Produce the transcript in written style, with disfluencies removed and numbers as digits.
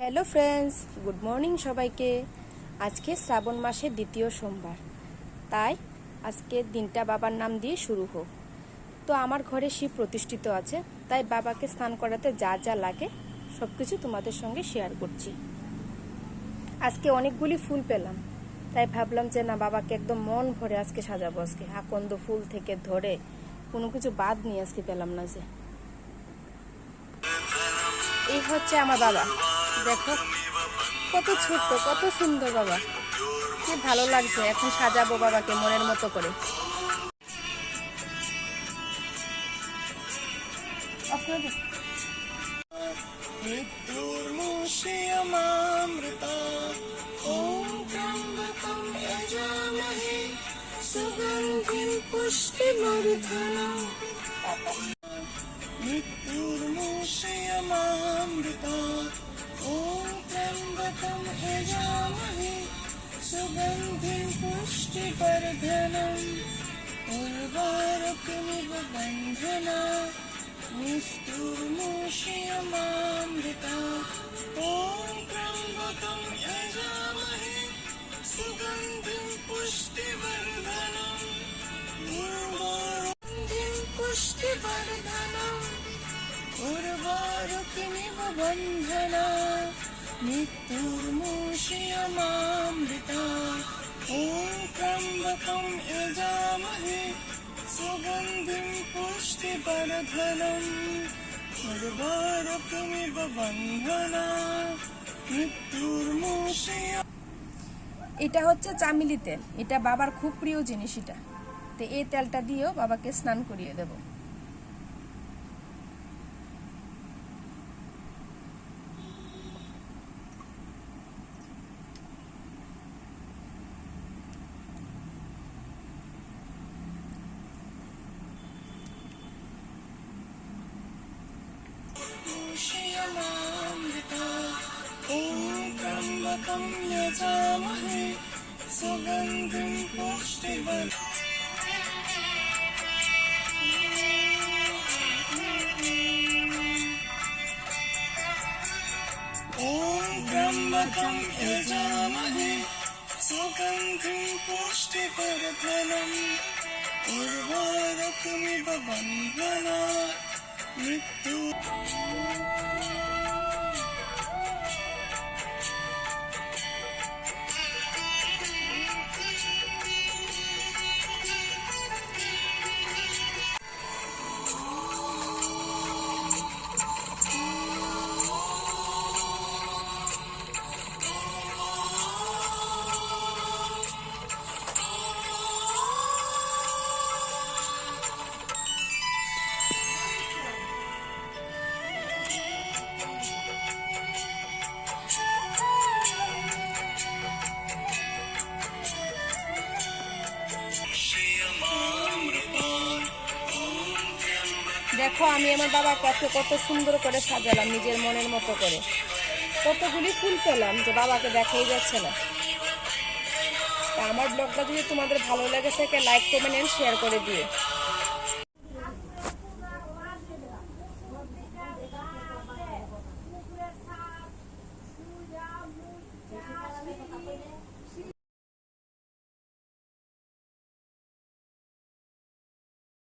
Hello friends, good morning সবাইকে। আজকে শ্রাবণ মাসের দ্বিতীয় সোমবার, তাই আজকের দিনটা বাবার নাম দিয়ে শুরু হোক। তো আমার ঘরে শিব প্রতিষ্ঠিত আছে, তাই বাবাকে স্নান করাতে যা যা লাগে সব কিছু তোমাদের সঙ্গে শেয়ার করছি। আজকে অনেকগুলি ফুল পেলাম, তাই ভাবলাম যে না, বাবাকে একদম মন ভরে আজকে সাজাবো। আজকে আকন্দ ফুল থেকে ধরে কোনো কিছু বাদ নিয়ে আজকে পেলাম না। যে এই হচ্ছে আমার বাবা, দেখো কত ছোট্ট, কত সুন্দর বাবা, কি ভালো লাগছে। এখন সাজাবো বাবাকে মনের মতো করে। सुगन्धिं पुष्टिवर्धनम् उर्वारुकमिव बन्धना निस्तुर्मूषयमामृता ॐ त्र्यम्बकं यजामहे सुगन्धिं पुष्टिवर्धनम् उर्वारुकमिव पुष्टिवर्धनम् उर्वारुकमिव बन्धना निस्तुर्मूषयमामृता ॐ त्र्यम्बकं यजामहे सुगन्धिं पुष्टिवर्धनम् उर्वारुकमिव बन्धना मृत्युर्मूषय। এটা হচ্ছে চামেলি তেল, এটা বাবার খুব প্রিয় জিনিস। এটা তো এই তেলটা দিয়েও বাবাকে স্নান করিয়ে দেব। त्र्यम्बकं यजामहे सुगन्धिं पुष्टिवर्धनम् ॐ त्र्यम्बकं यजामहे सुगन्धिं पुष्टिवर्धनम् उर्वारुकमिव बन्धना मृत्यु। দেখো আমি আমার বাবার কাছে কত সুন্দর করে সাজালাম নিজের মনের মতো করে। কতগুলি ফুল পেলাম যে বাবাকে দেখাই যাচ্ছে না। তা আমার ব্লগটা যদি তোমাদের ভালো লাগে থাকে, লাইক কমেন্ট এন্ড শেয়ার করে দিও।